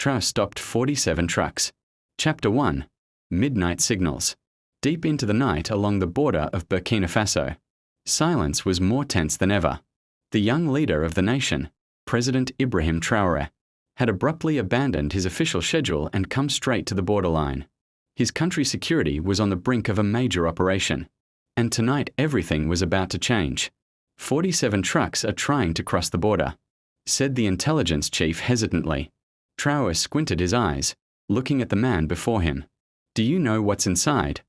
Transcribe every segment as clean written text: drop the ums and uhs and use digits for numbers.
Traoré stopped 47 trucks. Chapter 1. Midnight Signals. Deep into the night along the border of Burkina Faso, silence was more tense than ever. The young leader of the nation, President Ibrahim Traoré, had abruptly abandoned his official schedule and come straight to the borderline. His country's security was on the brink of a major operation, and tonight everything was about to change. 47 trucks are trying to cross the border, said the intelligence chief hesitantly. Traoré squinted his eyes, looking at the man before him. "Do you know what's inside?"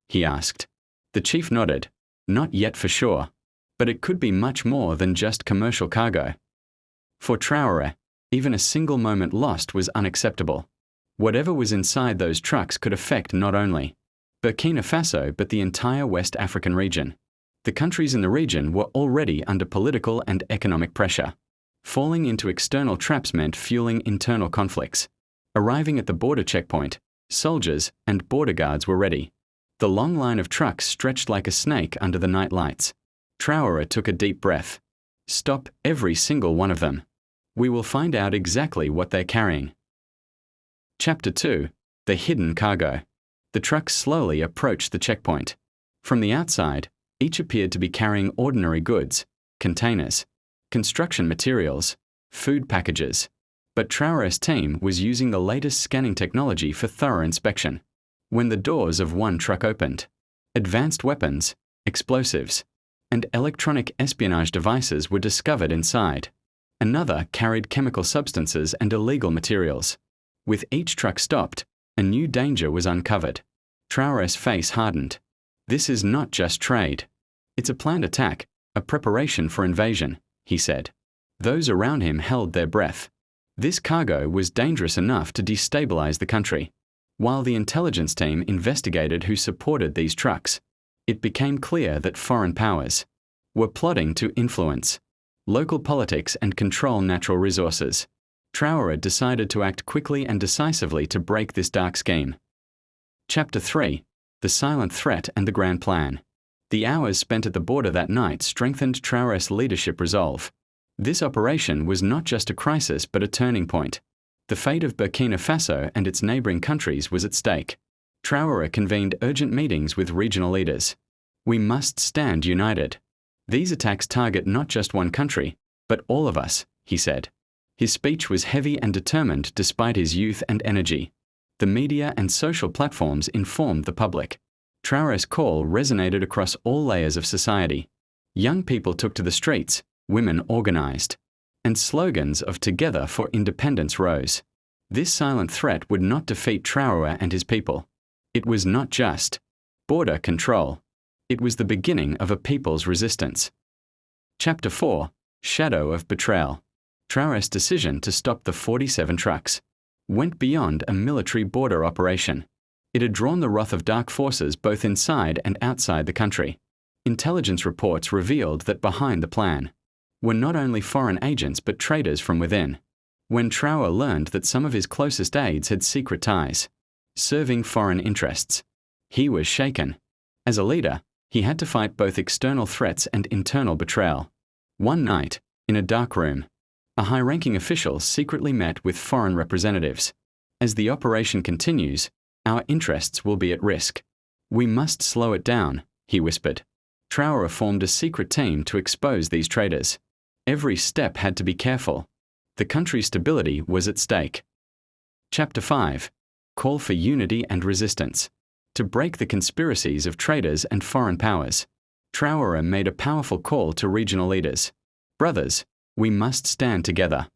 he asked. The chief nodded. "Not yet for sure, but it could be much more than just commercial cargo." For Traoré, even a single moment lost was unacceptable. Whatever was inside those trucks could affect not only Burkina Faso but the entire West African region. The countries in the region were already under political and economic pressure. Falling into external traps meant fueling internal conflicts. Arriving at the border checkpoint, soldiers and border guards were ready. The long line of trucks stretched like a snake under the night lights. Traoré took a deep breath. "Stop every single one of them. We will find out exactly what they're carrying." Chapter 2. The Hidden Cargo. The trucks slowly approached the checkpoint. From the outside, each appeared to be carrying ordinary goods, containers, construction materials, food packages. But Traoré's team was using the latest scanning technology for thorough inspection. When the doors of one truck opened, advanced weapons, explosives, and electronic espionage devices were discovered inside. Another carried chemical substances and illegal materials. With each truck stopped, a new danger was uncovered. Traoré's face hardened. "This is not just trade. It's a planned attack, a preparation for invasion," he said. Those around him held their breath. This cargo was dangerous enough to destabilize the country. While the intelligence team investigated who supported these trucks, it became clear that foreign powers were plotting to influence local politics and control natural resources. Traoré decided to act quickly and decisively to break this dark scheme. Chapter 3. The Silent Threat and the Grand Plan. The hours spent at the border that night strengthened Traoré's leadership resolve. This operation was not just a crisis but a turning point. The fate of Burkina Faso and its neighboring countries was at stake. Traoré convened urgent meetings with regional leaders. "We must stand united. These attacks target not just one country, but all of us," he said. His speech was heavy and determined despite his youth and energy. The media and social platforms informed the public. Traoré's call resonated across all layers of society. Young people took to the streets, women organized, and slogans of "Together for Independence" rose. This silent threat would not defeat Traoré and his people. It was not just border control. It was the beginning of a people's resistance. Chapter 4. Shadow of Betrayal. Traoré's decision to stop the 47 trucks went beyond a military border operation. It had drawn the wrath of dark forces both inside and outside the country. Intelligence reports revealed that behind the plan were not only foreign agents but traitors from within. When Traoré learned that some of his closest aides had secret ties, serving foreign interests, he was shaken. As a leader, he had to fight both external threats and internal betrayal. One night, in a dark room, a high-ranking official secretly met with foreign representatives. "As the operation continues, our interests will be at risk. We must slow it down," he whispered. Traoré formed a secret team to expose these traitors. Every step had to be careful. The country's stability was at stake. Chapter 5. Call for Unity and Resistance. To break the conspiracies of traitors and foreign powers, Traoré made a powerful call to regional leaders. "Brothers, we must stand together.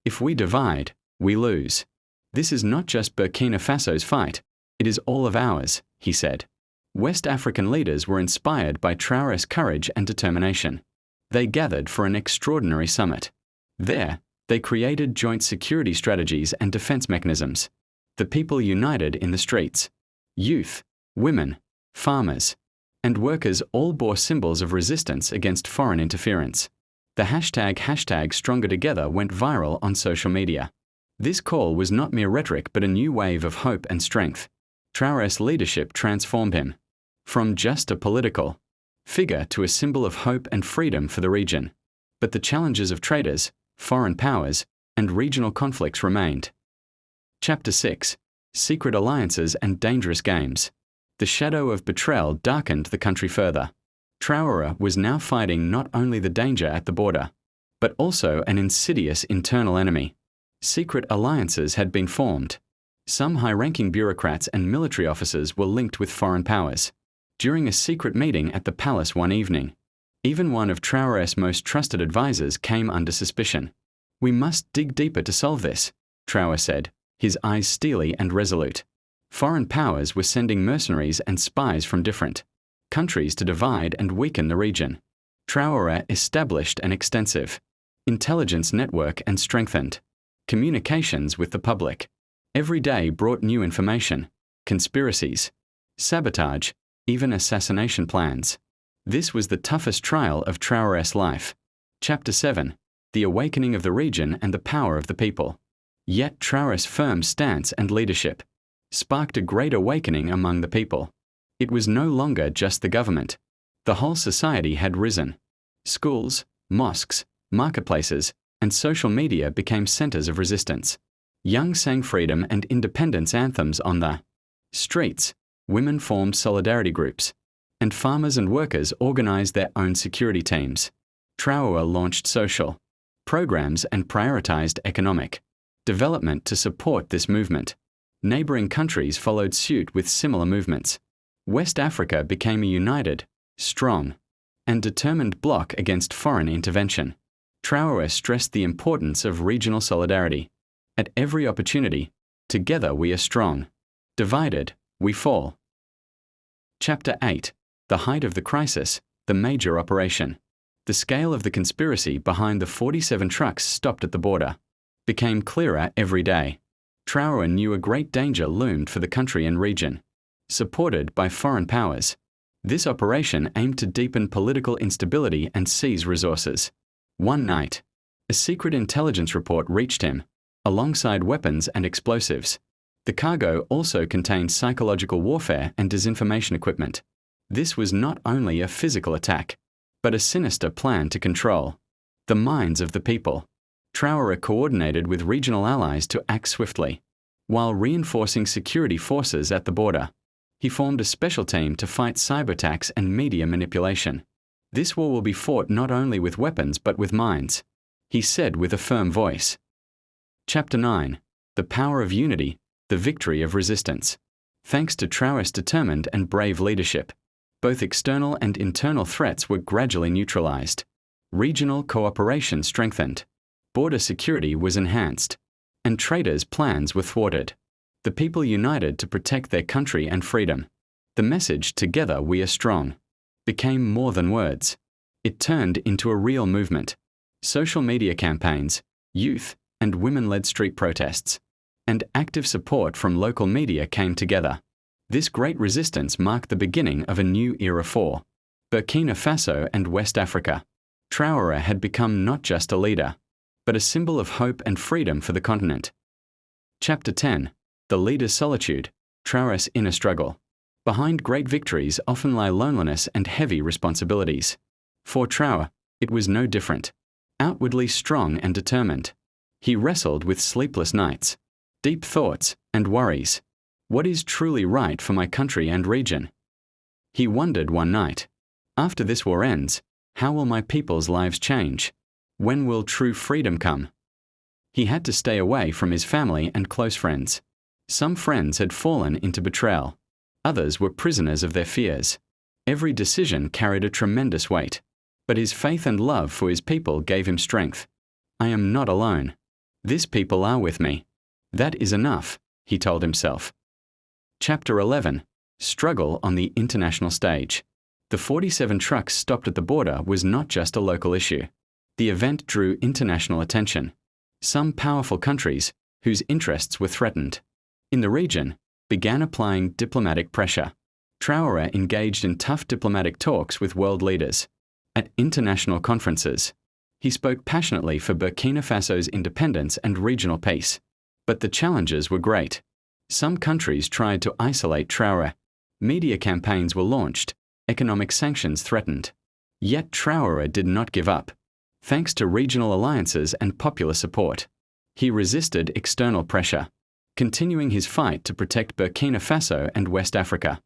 If we divide, we lose. This is not just Burkina Faso's fight, it is all of ours," he said. West African leaders were inspired by Traoré's courage and determination. They gathered for an extraordinary summit. There, they created joint security strategies and defense mechanisms. The people united in the streets. Youth, women, farmers, and workers all bore symbols of resistance against foreign interference. The hashtag #StrongerTogether went viral on social media. This call was not mere rhetoric but a new wave of hope and strength. Traoré's leadership transformed him from just a political figure to a symbol of hope and freedom for the region. But the challenges of traitors, foreign powers, and regional conflicts remained. Chapter 6. Secret Alliances and Dangerous Games. The shadow of betrayal darkened the country further. Traoré was now fighting not only the danger at the border, but also an insidious internal enemy. Secret alliances had been formed. Some high-ranking bureaucrats and military officers were linked with foreign powers. During a secret meeting at the palace one evening, even one of Traoré's most trusted advisors came under suspicion. "We must dig deeper to solve this," Traoré said, his eyes steely and resolute. Foreign powers were sending mercenaries and spies from different countries to divide and weaken the region. Traoré established an extensive intelligence network and strengthened communications with the public. Every day brought new information, conspiracies, sabotage, even assassination plans. This was the toughest trial of Traoré's life. Chapter 7. The Awakening of the Region and the Power of the People. Yet Traoré's firm stance and leadership sparked a great awakening among the people. It was no longer just the government. The whole society had risen. Schools, mosques, marketplaces, and social media became centers of resistance. Young sang freedom and independence anthems on the streets. Women formed solidarity groups, and farmers and workers organized their own security teams. Traoré launched social programs and prioritized economic development to support this movement. Neighboring countries followed suit with similar movements. West Africa became a united, strong, and determined bloc against foreign intervention. Traoré stressed the importance of regional solidarity. At every opportunity, together we are strong. Divided, we fall. Chapter 8. The height of the crisis, the major operation. The scale of the conspiracy behind the 47 trucks stopped at the border became clearer every day. Traoré knew a great danger loomed for the country and region. Supported by foreign powers, this operation aimed to deepen political instability and seize resources. One night, a secret intelligence report reached him, alongside weapons and explosives. The cargo also contained psychological warfare and disinformation equipment. This was not only a physical attack, but a sinister plan to control the minds of the people. Traoré coordinated with regional allies to act swiftly. While reinforcing security forces at the border, he formed a special team to fight cyberattacks and media manipulation. "This war will be fought not only with weapons but with minds," he said with a firm voice. Chapter 9. The Power of Unity, the Victory of Resistance. Thanks to Traoré's determined and brave leadership, both external and internal threats were gradually neutralized. Regional cooperation strengthened. Border security was enhanced, and traitors' plans were thwarted. The people united to protect their country and freedom. The message, "Together we are strong," became more than words. It turned into a real movement. Social media campaigns, youth and women-led street protests, and active support from local media came together. This great resistance marked the beginning of a new era for Burkina Faso and West Africa. Traoré had become not just a leader, but a symbol of hope and freedom for the continent. Chapter 10. The Leader's Solitude, Traoré's Inner Struggle. Behind great victories often lie loneliness and heavy responsibilities. For Traoré, it was no different. Outwardly strong and determined, he wrestled with sleepless nights, deep thoughts, and worries. What is truly right for my country and region? He wondered one night, after this war ends, how will my people's lives change? When will true freedom come? He had to stay away from his family and close friends. Some friends had fallen into betrayal. Others were prisoners of their fears. Every decision carried a tremendous weight. But his faith and love for his people gave him strength. "I am not alone. These people are with me. That is enough," he told himself. Chapter 11. Struggle on the international stage. The 47 trucks stopped at the border was not just a local issue. The event drew international attention. Some powerful countries, whose interests were threatened in the region, began applying diplomatic pressure. Traoré engaged in tough diplomatic talks with world leaders. At international conferences, he spoke passionately for Burkina Faso's independence and regional peace. But the challenges were great. Some countries tried to isolate Traoré. Media campaigns were launched. Economic sanctions threatened. Yet Traoré did not give up. Thanks to regional alliances and popular support, he resisted external pressure. continuing his fight to protect Burkina Faso and West Africa.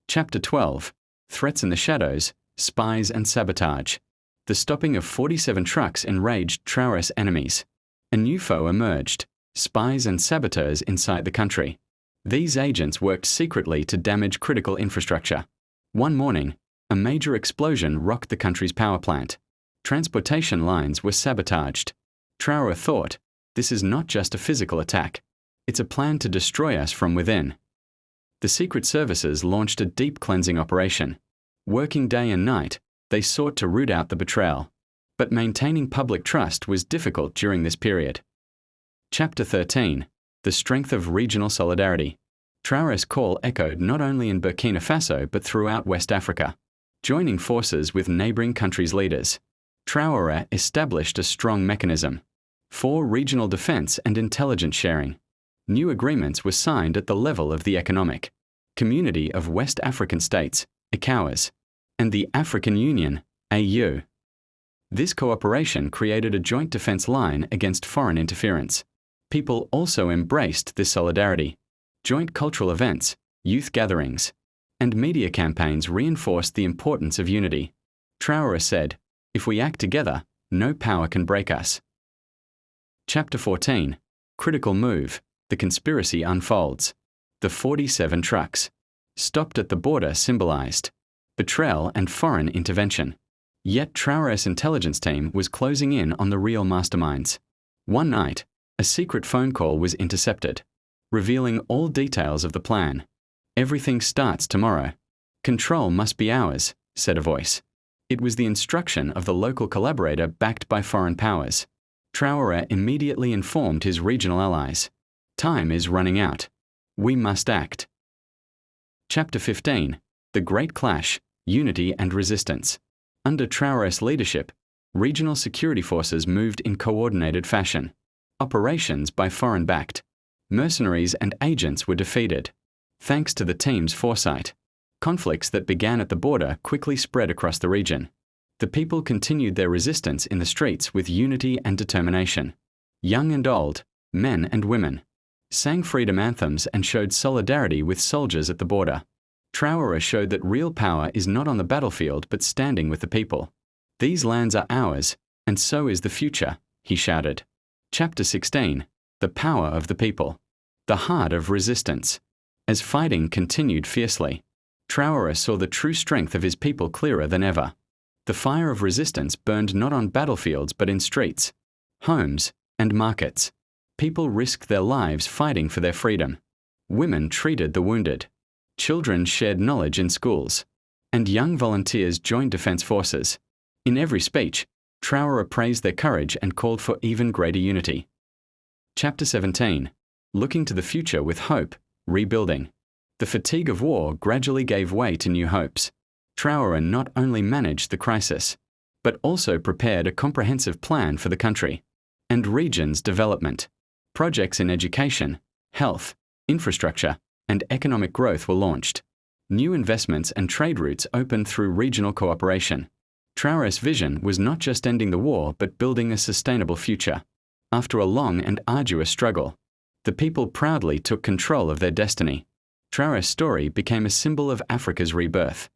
Chapter 12. Threats in the Shadows, Spies and Sabotage. The stopping of 47 trucks enraged Traoré's enemies. A new foe emerged: spies and saboteurs inside the country. These agents worked secretly to damage critical infrastructure. One morning, a major explosion rocked the country's power plant. Transportation lines were sabotaged. Traoré thought, this is not just a physical attack. It's a plan to destroy us from within. The secret services launched a deep cleansing operation. Working day and night, they sought to root out the betrayal. But maintaining public trust was difficult during this period. Chapter 13. The Strength of Regional Solidarity. Traoré's call echoed not only in Burkina Faso but throughout West Africa. Joining forces with neighboring countries' leaders, Traoré established a strong mechanism for regional defense and intelligence sharing. New agreements were signed at the level of the Economic Community of West African States, ECOWAS, and the African Union, AU. This cooperation created a joint defense line against foreign interference. People also embraced this solidarity. Joint cultural events, youth gatherings, and media campaigns reinforced the importance of unity. Traoré said, "If we act together, no power can break us." Chapter 14. Critical Move. The Conspiracy Unfolds. The 47 trucks stopped at the border symbolized betrayal and foreign intervention. Yet Traoré's intelligence team was closing in on the real masterminds. One night, a secret phone call was intercepted, revealing all details of the plan. "Everything starts tomorrow. Control must be ours," said a voice. It was the instruction of the local collaborator backed by foreign powers. Traoré immediately informed his regional allies. "Time is running out. We must act." Chapter 15. The Great Clash, Unity and Resistance. Under Traoré's leadership, regional security forces moved in coordinated fashion. Operations by foreign-backed mercenaries and agents were defeated. Thanks to the team's foresight, conflicts that began at the border quickly spread across the region. The people continued their resistance in the streets with unity and determination. Young and old, men and women, sang freedom anthems and showed solidarity with soldiers at the border. Traoré showed that real power is not on the battlefield but standing with the people. "These lands are ours, and so is the future," he shouted. Chapter 16. The Power of the People. The Heart of Resistance. As fighting continued fiercely, Traoré saw the true strength of his people clearer than ever. The fire of resistance burned not on battlefields but in streets, homes, and markets. People risked their lives fighting for their freedom. Women treated the wounded. Children shared knowledge in schools. And young volunteers joined defense forces. In every speech, Traoré praised their courage and called for even greater unity. Chapter 17. Looking to the future with hope, rebuilding. The fatigue of war gradually gave way to new hopes. Traoré not only managed the crisis, but also prepared a comprehensive plan for the country and region's development. Projects in education, health, infrastructure, and economic growth were launched. New investments and trade routes opened through regional cooperation. Traoré's vision was not just ending the war but building a sustainable future. After a long and arduous struggle, the people proudly took control of their destiny. Traoré's story became a symbol of Africa's rebirth.